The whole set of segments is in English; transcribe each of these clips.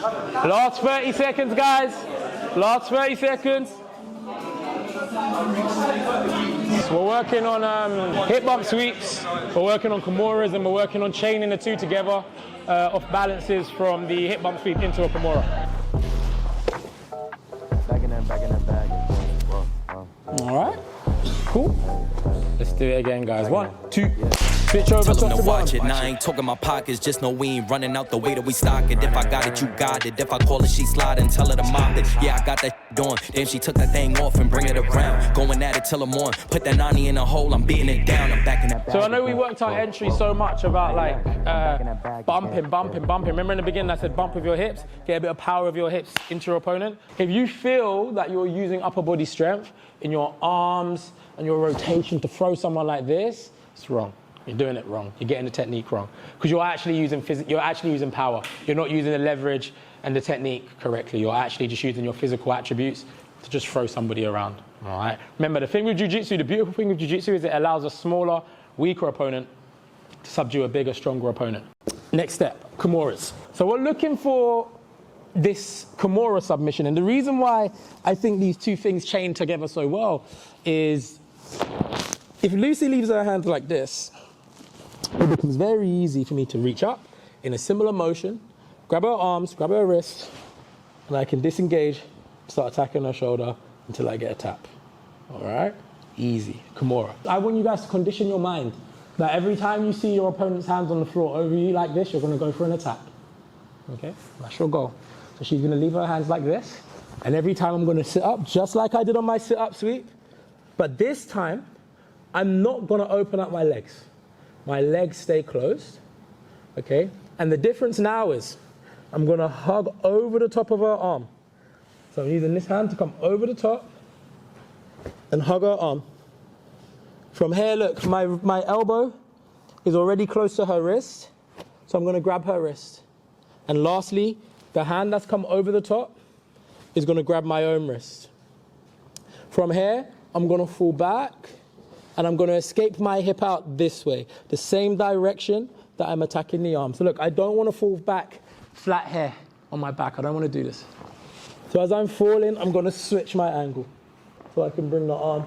Last 30 seconds, guys. Last 30 seconds. So we're working on hip bump sweeps, we're working on Kimuras, and we're working on chaining the two together off balances from the hip bump sweep into a Kimura. All right, cool. Let's do it again, guys. 1, 2. Switch over Tell top them to to watch bottom. it, now I ain't talking my pockets, just know we ain't running out the way that we stock it. If I got it, you got it. If I call it, she sliding, tell her to mop it. Yeah, I got that doing. Then she took that thing off and bring it around. Going at it till I'm on. Put that 90 in a hole, I'm beating it down. I'm backing that. So I know we worked our entry so much about like bumping. Remember in the beginning I said bump with your hips, get a bit of power of your hips into your opponent. If you feel that you're using upper body strength in your arms and your rotation to throw someone like this, it's wrong. You're doing it wrong. You're getting the technique wrong. Because you're actually using power. You're not using the leverage and the technique correctly. You're actually just using your physical attributes to just throw somebody around. All right. Remember, the thing with Jiu-Jitsu, the beautiful thing with Jiu-Jitsu is it allows a smaller, weaker opponent to subdue a bigger, stronger opponent. Next step, Kimuras. So we're looking for this Kimura submission. And the reason why I think these two things chain together so well is if Lucy leaves her hands like this, it becomes very easy for me to reach up in a similar motion, grab her arms, grab her wrist, and I can disengage, start attacking her shoulder until I get a tap. All right? Easy. Kimura. I want you guys to condition your mind that every time you see your opponent's hands on the floor over you like this, you're going to go for an attack. Okay? That's your goal. So she's going to leave her hands like this, and every time I'm going to sit up, just like I did on my sit-up sweep, but this time, I'm not going to open up my legs. My legs stay closed, okay? And the difference now is I'm going to hug over the top of her arm. So I'm using this hand to come over the top and hug her arm. From here, look, my elbow is already close to her wrist, so I'm going to grab her wrist. And lastly, the hand that's come over the top is going to grab my own wrist. From here, I'm going to fall back, and I'm going to escape my hip out this way, the same direction that I'm attacking the arm. So look, I don't want to fall back flat here on my back. I don't want to do this. So as I'm falling, I'm going to switch my angle so I can bring the arm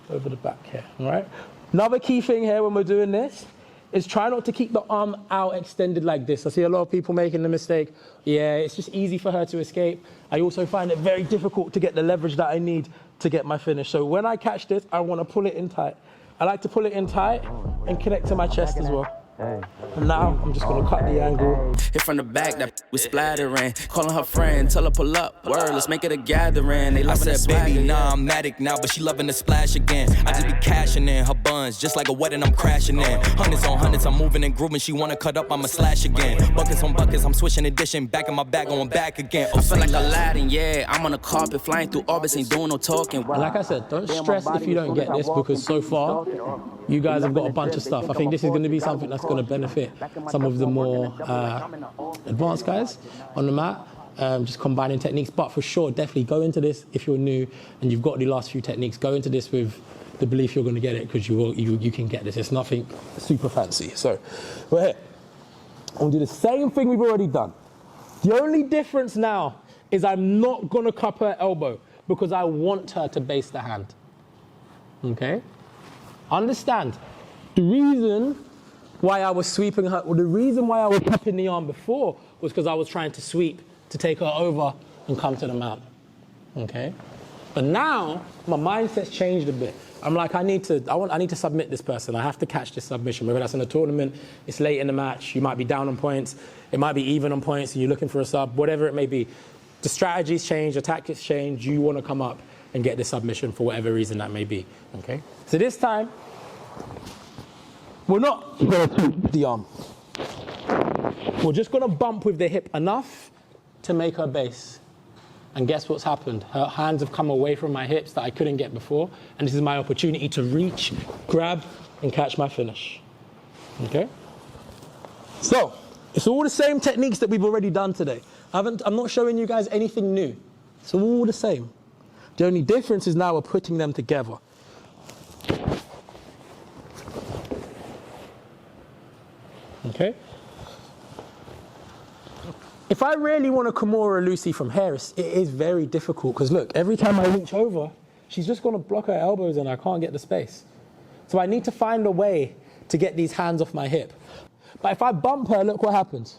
over the back here, all right? Another key thing here when we're doing this is try not to keep the arm out extended like this. I see a lot of people making the mistake. Yeah, it's just easy for her to escape. I also find it very difficult to get the leverage that I need to get my finish. So when I catch this, I want to pull it in tight. I like to pull it in tight and connect to my chest as well. And now I'm just gonna cut the angle. Hit from the back, that was splattering. Calling her friend, tell her pull up. Word, let's make it a gathering. They loving that baby, nah, I'm matic now, but she loving the splash again. I just be cashing in her buns, just like a wedding, I'm crashing in. Hundreds on hundreds, I'm moving and grooving. She wanna cut up, I'ma slash again. Buckets on buckets, I'm switching addition. Back in my bag, going back again. I feel like Aladdin, yeah. I'm on the carpet, flying through orbits, ain't doing no talking. And like I said, don't stress if you don't get this, because so far, you guys have got a bunch of stuff. I think this is gonna be something that's going to benefit some of the more advanced guys on the mat, just combining techniques. But for sure, definitely go into this if you're new and you've got the last few techniques. Go into this with the belief you're going to get it, because you can get this. It's nothing super fancy. So we're here. We'll do the same thing we've already done. The only difference now is I'm not going to cup her elbow because I want her to base the hand. Okay? Understand, the reason why I was sweeping her, or the reason why I was cupping the arm before was because I was trying to sweep to take her over and come to the mount, okay? But now, my mindset's changed a bit. I'm like, I need to submit this person. I have to catch this submission, whether that's in a tournament, it's late in the match, you might be down on points, it might be even on points and you're looking for a sub, whatever it may be. The strategies change, the tactics change, you want to come up and get this submission for whatever reason that may be, okay? So this time, we're not going to sweep the arm. We're just going to bump with the hip enough to make her base. And guess what's happened? Her hands have come away from my hips that I couldn't get before, and this is my opportunity to reach, grab, and catch my finish. Okay? So, it's all the same techniques that we've already done today. I'm not showing you guys anything new. It's all the same. The only difference is now we're putting them together. Okay? If I really want to Kimura Lucy from here, it is very difficult because look, every time I reach over, she's just going to block her elbows and I can't get the space. So I need to find a way to get these hands off my hip. But if I bump her, look what happens.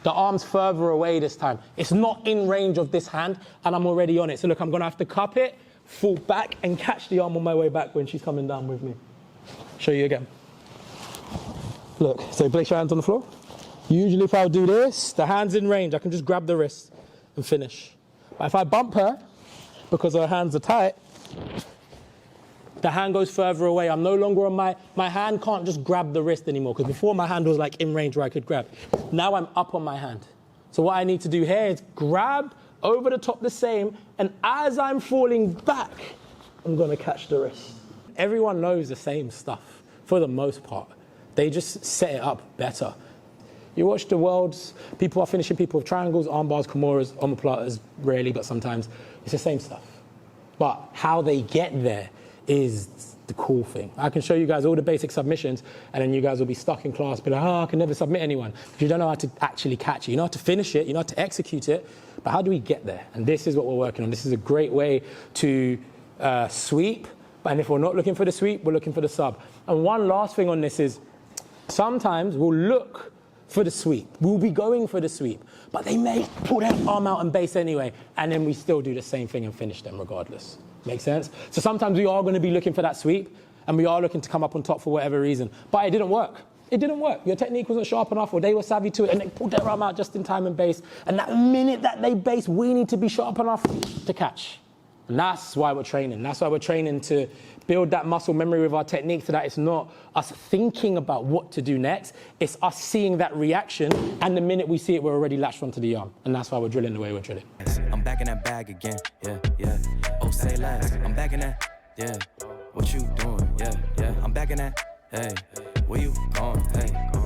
The arm's further away this time. It's not in range of this hand and I'm already on it. So look, I'm going to have to cup it, fall back and catch the arm on my way back when she's coming down with me. Show you again. Look, so place your hands on the floor. Usually if I do this, the hand's in range, I can just grab the wrist and finish. But if I bump her, because her hands are tight, the hand goes further away. I'm no longer on my hand can't just grab the wrist anymore, because before my hand was like in range where I could grab. Now I'm up on my hand. So what I need to do here is grab over the top the same, and as I'm falling back, I'm gonna catch the wrist. Everyone knows the same stuff, for the most part. They just set it up better. You watch the worlds, people are finishing people with triangles, arm bars, Kimuras, omoplatas, rarely, but sometimes. It's the same stuff. But how they get there is the cool thing. I can show you guys all the basic submissions, and then you guys will be stuck in class, be like, oh, I can never submit anyone. Because you don't know how to actually catch it. You know how to finish it, you know how to execute it, but how do we get there? And this is what we're working on. This is a great way to sweep, and if we're not looking for the sweep, we're looking for the sub. And one last thing on this is, sometimes we'll look for the sweep. We'll be going for the sweep, but they may pull their arm out and base anyway, and then we still do the same thing and finish them regardless. Make sense? So sometimes we are going to be looking for that sweep, and we are looking to come up on top for whatever reason, but it didn't work. It didn't work. Your technique wasn't sharp enough, or they were savvy to it, and they pulled their arm out just in time and base. And that minute that they base, we need to be sharp enough to catch. And that's why we're training. That's why we're training to build that muscle memory with our technique, so that it's not us thinking about what to do next, it's us seeing that reaction, and the minute we see it, we're already latched onto the arm. And that's why we're drilling the way we're drilling. I'm back in that bag again, yeah. Oh, say less, I'm back in that, yeah. What you doing, yeah. I'm back in that, hey. Where you going, hey.